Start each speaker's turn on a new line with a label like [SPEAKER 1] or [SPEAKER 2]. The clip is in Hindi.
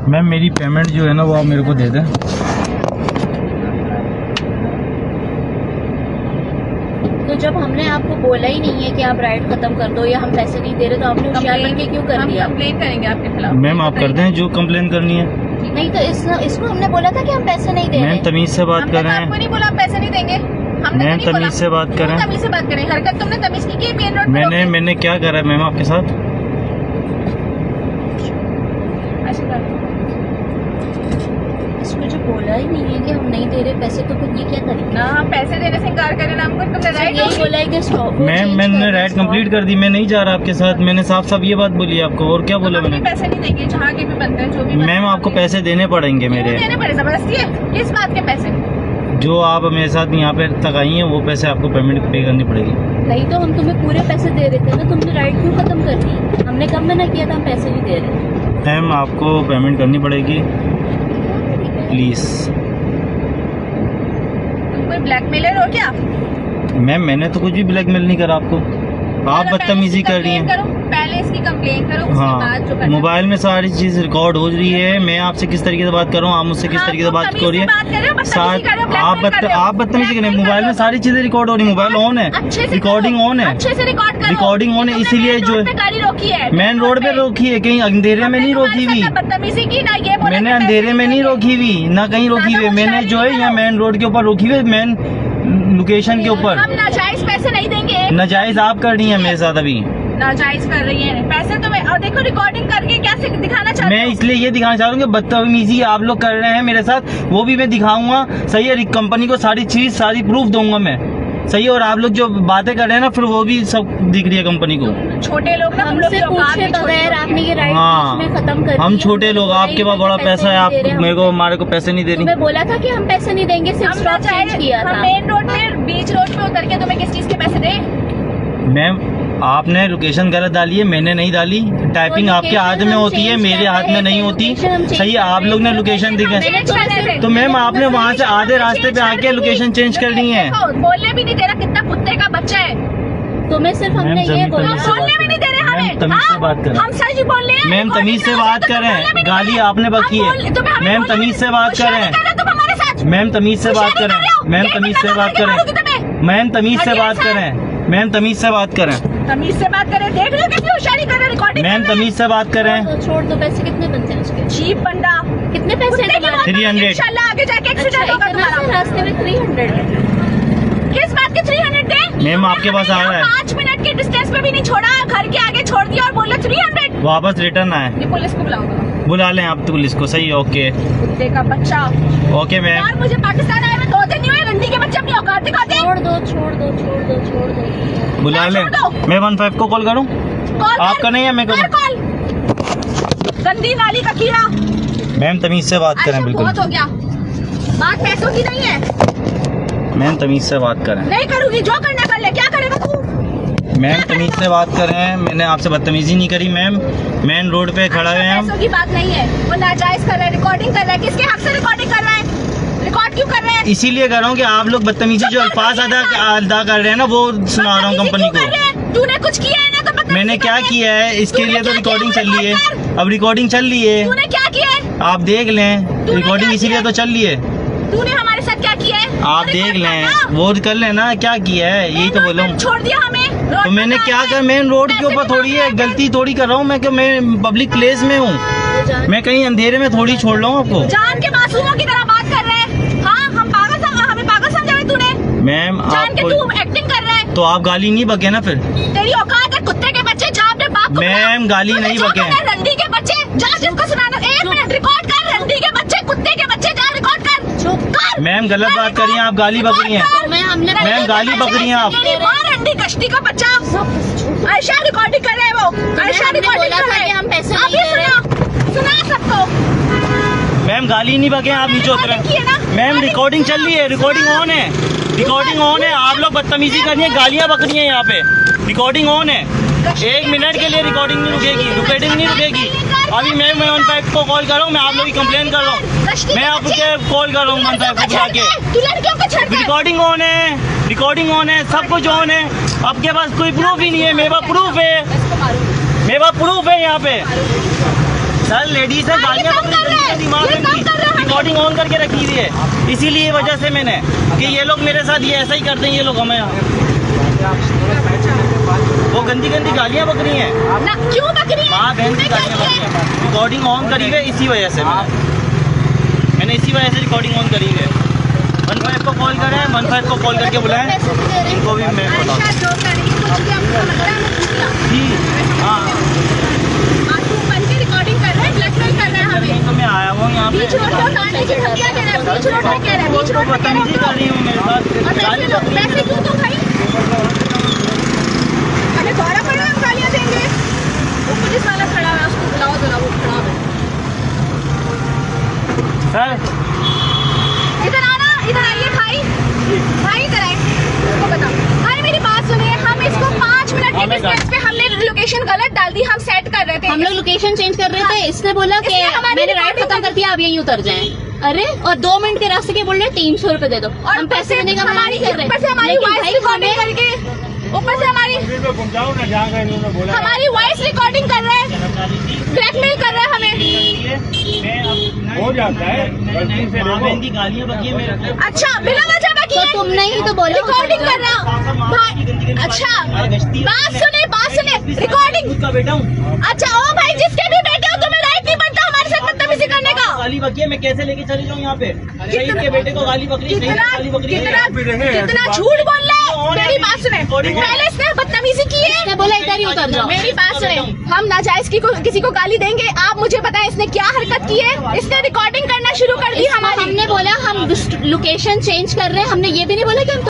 [SPEAKER 1] मैम मेरी पेमेंट जो है ना वो आप मेरे को दे दें।
[SPEAKER 2] तो जब हमने आपको बोला ही नहीं है कि आप राइड खत्म कर दो या हम पैसे नहीं दे रहे तो आपने होशियार बन के क्यों कर दिया?
[SPEAKER 3] कंप्लेन करेंगे आपके खिलाफ।
[SPEAKER 1] मैम आप कर दें जो कंप्लेन करनी है।
[SPEAKER 2] नहीं तो इसको हमने बोला था कि हम पैसे नहीं दे
[SPEAKER 1] मैम
[SPEAKER 2] रहे।
[SPEAKER 1] तमीज से बात कर रहे
[SPEAKER 3] आपको
[SPEAKER 1] हैं।
[SPEAKER 3] नहीं बोला आप पैसे नहीं देंगे। हमने
[SPEAKER 1] मैम
[SPEAKER 3] तो नहीं बोला।
[SPEAKER 1] तमीज से बात करें।
[SPEAKER 3] तमीज से बात करें। हरकत तुमने तमीज की मेन रोड पे
[SPEAKER 1] मैंने क्या करा है मैम आपके साथ?
[SPEAKER 2] इसको जो बोला ही नहीं है कि हम नहीं दे रहे पैसे तो फिर ये क्या करेंगे?
[SPEAKER 3] ना हम पैसे देने से इनकार करें ना हमको तुमने राइट
[SPEAKER 2] यही बोला है कि स्टॉप।
[SPEAKER 1] मैम मैंने राइड कंप्लीट कर दी, मैं नहीं जा रहा आपके साथ। मैंने साफ साफ ये बात बोली आपको, और क्या बोला मैंने?
[SPEAKER 3] पैसे नहीं देंगे जहाँ के भी बनते हैं जो भी।
[SPEAKER 1] मैम आपको पैसे देने पड़ेंगे मेरे।
[SPEAKER 3] देने पड़े जबरदस्ती है किस बात के पैसे?
[SPEAKER 1] जो आप मेरे साथ यहाँ पे तक आई हैं वो पैसे आपको पेमेंट पे करनी पड़ेगी।
[SPEAKER 2] नहीं तो हम तुम्हें पूरे पैसे दे रहे थे ना, तुमने राइड क्यों खत्म कर दी? हमने कब मना किया था हम पैसे नहीं दे रहे?
[SPEAKER 1] मैम आपको पेमेंट करनी पड़ेगी प्लीज।
[SPEAKER 3] तुम कोई ब्लैकमेलर हो क्या?
[SPEAKER 1] मैम मैंने तो कुछ भी ब्लैकमेल नहीं करा आपको, आप बदतमीजी कर रही हैं।
[SPEAKER 3] पहले इसकी कंप्लेन करो उसके बाद जो
[SPEAKER 1] हाँ, मोबाइल में सारी चीज रिकॉर्ड हो रही है। मैं आपसे किस तरीके से बात कर रहा हूँ, आप मुझसे किस तरीके से बात कर रही है। आप बदतमीजी करें। मोबाइल में सारी चीजें रिकॉर्ड हो रही है, मोबाइल ऑन है, रिकॉर्डिंग ऑन है,
[SPEAKER 3] अच्छे से रिकॉर्ड करो।
[SPEAKER 1] रिकॉर्डिंग ऑन है, इसीलिए जो
[SPEAKER 3] गाड़ी रोकी है
[SPEAKER 1] मेन रोड पे रोकी है, कहीं अंधेरे में नहीं रोकी हुई।
[SPEAKER 3] बदतमीजी की ना ये बोला
[SPEAKER 1] मैंने अंधेरे में नहीं रोकी हुई, ना कहीं रोकी हुई। मैंने जो है यहाँ मेन रोड के ऊपर रोकी हुई, मेन लोकेशन के ऊपर।
[SPEAKER 3] हम नाजायज पैसे नहीं देंगे।
[SPEAKER 1] नाजायज आप कर रही हैं मेरे साथ अभी।
[SPEAKER 3] नाजायज कर रही है पैसे तो मैं और देखो रिकॉर्डिंग करके क्या दिखाना चाहती
[SPEAKER 1] मैं इसलिए ये दिखाना चाह रहा हूँ कि बदतमीजी आप लोग कर रहे हैं मेरे साथ, वो भी मैं दिखाऊंगा। सही है, कंपनी को सारी चीज सारी प्रूफ दूंगा मैं। सही है, और आप लोग जो बातें कर रहे हैं ना फिर वो भी सब दिख रही है कंपनी को।
[SPEAKER 3] छोटे लोग ना हम लोग
[SPEAKER 2] हमसे पूछे बगैर आपने ये राइड
[SPEAKER 1] हाँ,
[SPEAKER 2] खत्म कर
[SPEAKER 1] हम
[SPEAKER 2] दी।
[SPEAKER 1] छोटे लोग, आपके पास बड़ा पैसा है, आप मेरे को हमारे को पैसे नहीं दे रही।
[SPEAKER 2] मैं बोला था कि हम पैसे नहीं देंगे, सिर्फ स्टॉप चेंज किया था।
[SPEAKER 3] मेन रोड पे बीच रोड पे उतर के तुम्हें किस चीज के पैसे दे?
[SPEAKER 1] मैम आपने लोकेशन गलत डाली है, मैंने नहीं डाली। टाइपिंग आपके हाथ में होती है, मेरे हाथ में नहीं होती। सही है, आप लोग ने लोकेशन दिखा तो मैम आपने वहाँ से आधे रास्ते पे आके लोकेशन चेंज कर दी है।
[SPEAKER 3] बोलने भी नहीं दे रहा, कितना कुत्ते का बच्चा है।
[SPEAKER 2] तुम्हें सिर्फ हमने ये बोला।
[SPEAKER 3] बोलने भी नहीं दे रहे हमें।
[SPEAKER 1] तमीज से बात करें।
[SPEAKER 3] हम सच बोल रहे हैं।
[SPEAKER 1] मैम तमीज से बात करें, गाली आपने बकी है। मैम तमीज से बात करें। मैम तमीज से बात करें। मैम तमीज से बात करें। मैम तमीज से बात करें। मैम तमीज से बात करें।
[SPEAKER 3] तमीज से बात करें। देख लो कितनी होशियारी कर रहे हैं, रिकॉर्डिंग।
[SPEAKER 1] मैम तमीज से बात करें।
[SPEAKER 2] छोड़ दो, पैसे कितने बनते हैं उसके?
[SPEAKER 3] चीप बंदा।
[SPEAKER 2] कितने पैसे हैं तुम्हारे?
[SPEAKER 1] 300।
[SPEAKER 3] इंशाल्लाह आगे जाके एक्सीडेंट होगा
[SPEAKER 2] इतना सा
[SPEAKER 3] तुम्हारा।
[SPEAKER 2] रास्ते में 300 है।
[SPEAKER 3] किस बात के 300 दे?
[SPEAKER 1] मैम आपके पास आ रहा है।
[SPEAKER 3] 5 मिनट के डिस्टेंस पे भी नहीं छोड़ा, घर के आगे छोड़ दिया और बोला 300।
[SPEAKER 1] वापस रिटर्न आए।
[SPEAKER 3] ये पुलिस को बुलाऊंगा।
[SPEAKER 1] बुला लें आप तो पुलिस को। सही है, ओके
[SPEAKER 3] कुत्ते का बच्चा।
[SPEAKER 1] Okay ma'am.
[SPEAKER 3] यार मुझे पाकिस्तान आए हुए 2 दिन नहीं हुए, रंडी के बच्चे अपनी औकात दिखाते।
[SPEAKER 2] छोड़ दो, छोड़ दो, छोड़ दो, छोड़ दो।
[SPEAKER 1] बुला लें। मैं 15 को कॉल करूं? आपका नहीं है, मैं करूं?
[SPEAKER 3] कॉल। गंदी नाली का कीड़ा।
[SPEAKER 1] मैम तमीज से बात करें। बिल्कुल
[SPEAKER 3] बहुत हो गया, बात पैसों की नहीं है।
[SPEAKER 1] मैम तमीज से बात करें।
[SPEAKER 3] नहीं करूंगी, जो करना कर ले। क्या करेगा तू?
[SPEAKER 1] मैम तमीज से बात करें, मैंने आपसे बदतमीजी नहीं करी। मैम मेन रोड पे खड़ा है हम।
[SPEAKER 3] पैसों की बात नहीं है, वो नाजायज कर रहा है, रिकॉर्डिंग कर रहा है। किसके हक से रिकॉर्डिंग कर रहा है? रिकॉर्ड क्यों कर रहा है?
[SPEAKER 1] इसीलिए कर रहा हूँ कि आप लोग बदतमीजी जो अल्फाज अदा कर रहे हैं ना वो सुना रहा हूँ कंपनी को।
[SPEAKER 3] तूने कुछ किया है ना? तो
[SPEAKER 1] मैंने क्या किया है इसके लिए तो रिकॉर्डिंग चल रही है। अब रिकॉर्डिंग चल रही है,
[SPEAKER 3] तूने क्या किया है?
[SPEAKER 1] आप देख लें। रिकॉर्डिंग इसीलिए तो चल रही है।
[SPEAKER 3] तूने हमारे साथ क्या किया है?
[SPEAKER 1] आप देख लें, वो कर लेना क्या किया है, यही तो बोला हूँ।
[SPEAKER 3] छोड़ दिया हमें।
[SPEAKER 1] तो मैंने क्या कर, मेन रोड के ऊपर थोड़ी है, गलती थोड़ी कर रहा हूँ मैं कि मैं पब्लिक प्लेस में हूँ। मैं कहीं अंधेरे में थोड़ी छोड़ रहा हूँ आपको।
[SPEAKER 3] जान के मासूमों की तरह बात कर रहे हैं। हाँ, हम पागल समझा, हमें पागल समझा है तूने।
[SPEAKER 1] मैम
[SPEAKER 3] जान के
[SPEAKER 1] आपको
[SPEAKER 3] तू एक्टिंग कर रहा है।
[SPEAKER 1] तो आप गाली नहीं बके ना फिर?
[SPEAKER 3] तेरी औकात है कुत्ते के बच्चे, जा अपने बाप को।
[SPEAKER 1] मैम गाली नहीं बके।
[SPEAKER 3] रंडी के बच्चे, जा जिसको सुनाना। 1 मिनट रिकॉर्ड कर। रंडी के बच्चे, कुत्ते के बच्चे, जा रिकॉर्ड कर।
[SPEAKER 1] मैम गलत बात कर रही हैं आप, गाली बक रही हैं। मैम गाली बक रही हैं आप।
[SPEAKER 3] रंडी कश्ती का बच्चा। आयशा रिकॉर्डिंग कर रहे हैं वो। आयशा रिकॉर्डिंग कर रहे हैं।
[SPEAKER 2] हम पैसे
[SPEAKER 3] आप
[SPEAKER 2] नहीं दे रहे।
[SPEAKER 3] सुना सबको।
[SPEAKER 1] मैम गाली नहीं बके, आप नीचे उतरें। मैम रिकॉर्डिंग चल रही है, रिकॉर्डिंग ऑन है, रिकॉर्डिंग ऑन है। आप लोग बदतमीजी कर रही हैं, गालियाँ बक रही हैं यहाँ पे। रिकॉर्डिंग ऑन है, 1 मिनट के लिए रिकॉर्डिंग नहीं रुकेगी, रिकॉर्डिंग नहीं रुकेगी। अभी मैं 15 को कॉल कर रहा हूँ, मैं आप लोग की कंप्लेन कर रहा हूँ। मैं आपके कॉल कर रहा हूँ 15 को बुला के। रिकॉर्डिंग ऑन है, रिकॉर्डिंग ऑन है, सब कुछ ऑन है। आपके पास कोई प्रूफ ही नहीं है, मेरे पास प्रूफ है, मेरे पास प्रूफ है यहाँ पे। सर लेडीज है, गालियाँ
[SPEAKER 3] ये काम कर रहे हैं,
[SPEAKER 1] दिमाग
[SPEAKER 3] ये काम कर रहे हैं।
[SPEAKER 1] रिकॉर्डिंग ऑन करके रखी हुई है, इसीलिए वजह से मैंने कि ये लोग मेरे साथ ये ऐसा ही करते हैं, ये लोग हमें वो गंदी गंदी गालियाँ बक रही हैं,
[SPEAKER 3] ना क्यों बक रही है?
[SPEAKER 1] माँ बहन की
[SPEAKER 3] तूने क्या
[SPEAKER 1] गालियाँ बक
[SPEAKER 3] किया
[SPEAKER 1] रही
[SPEAKER 3] है?
[SPEAKER 1] हैं, रिकॉर्डिंग ऑन करी हुई है इसी वजह से मैंने इसी वजह से रिकॉर्डिंग ऑन करी हुई है। 15 को कॉल करा है, 15 को कॉल करके बुलाएं,
[SPEAKER 2] पैसे नहीं दे रहे।
[SPEAKER 1] इनको भी मैं बता
[SPEAKER 3] अच्छा जो करेंगे कुछ भी हमको लगता है हमें पूछ लिया।
[SPEAKER 1] जी हाँ
[SPEAKER 3] मासूम बन के रिकॉर्डिंग कर रहे हैं, ब्लैकमेल कर रहे हैं हमें।
[SPEAKER 1] तो मैं आया हुआ हूँ यहाँ पे,
[SPEAKER 3] बीच रोड पे उतारने की धमकियां दे रहे हैं, बीच रोड पे कह रहे हैं, बीच रोड पे कह रहे
[SPEAKER 1] बदतमीजी कर रही हूँ मेरे
[SPEAKER 3] और
[SPEAKER 1] साथ, गाली बक रही
[SPEAKER 3] पैसे
[SPEAKER 1] हैं।
[SPEAKER 3] क्यों दो भाई? हमें दौरा पड़ा है, हम गालियां देंगे। वो पुलिस वाला खड़ा है, उसको बुलाओ जरा, वो खड़ा है।
[SPEAKER 1] सर
[SPEAKER 3] इधर आना, इधर आइए भाई, भाई इधर आए, इसको बताओ भाई मेरी बात सुनिए। हम इसको 5 मिनट के डिस्टेंस पे हमने लोकेशन गलत डाल दी, हम सेट कर रहे थे।
[SPEAKER 2] हम लोग लोकेशन चेंज कर रहे थे, इसने बोला कि
[SPEAKER 3] इसने हमारी
[SPEAKER 2] मैंने राइड
[SPEAKER 3] recording
[SPEAKER 2] खत्म कर दिया, आप यहीं उतर जाएं। अरे और 2 मिनट के रास्ते के बोल रहे 300 रुपए दे दो,
[SPEAKER 3] और
[SPEAKER 2] हम पैसे देने का मना नहीं कर रहे।
[SPEAKER 3] ऊपर से हमारी
[SPEAKER 2] लेकिन
[SPEAKER 3] वॉइस
[SPEAKER 2] भाई
[SPEAKER 3] रिकॉर्डिंग
[SPEAKER 2] हमें
[SPEAKER 3] करके, ऊपर से हमारी वॉइस रिकॉर्डिंग कर रहे हैं, ब्लैकमेल कर रहे हैं हमें।
[SPEAKER 4] हो जाता है, गलती से
[SPEAKER 1] माँ
[SPEAKER 4] देखो।
[SPEAKER 1] बहन की गालियाँ बकी है मेरे को।
[SPEAKER 3] अच्छा बिना वजह बकी
[SPEAKER 2] तो
[SPEAKER 3] है,
[SPEAKER 2] तुमने ही तो बोला
[SPEAKER 3] रिकॉर्डिंग कर रहा हूँ भाई। अच्छा बात सुने रिकॉर्डिंग।
[SPEAKER 1] का बेटा हूँ,
[SPEAKER 3] अच्छा ओ भाई जिसके भी बेटे हो तुम्हें राइट नहीं बनता हमारे साथ बदतमीजी करने का।
[SPEAKER 1] गाली बकी है, मैं कैसे लेके चली जाऊँ यहाँ पे? शहीद के बेटे को गाली बकरी, शहीद को गाली बकरी
[SPEAKER 3] कितना झूठ बोल रहा है। मेरी बात सुने, पहले इसने बदतमीजी की है,
[SPEAKER 2] इसने बोला इधर ही उतर जाओ।
[SPEAKER 3] मेरी बात सुने, हम नाजायज किसी को गाली देंगे? आप मुझे बताएं इसने क्या हरकत की है? इसने रिकॉर्डिंग करना शुरू कर दी हमारी।
[SPEAKER 2] हमने बोला हम लोकेशन चेंज कर रहे हैं, हमने ये भी नहीं बोला कि हम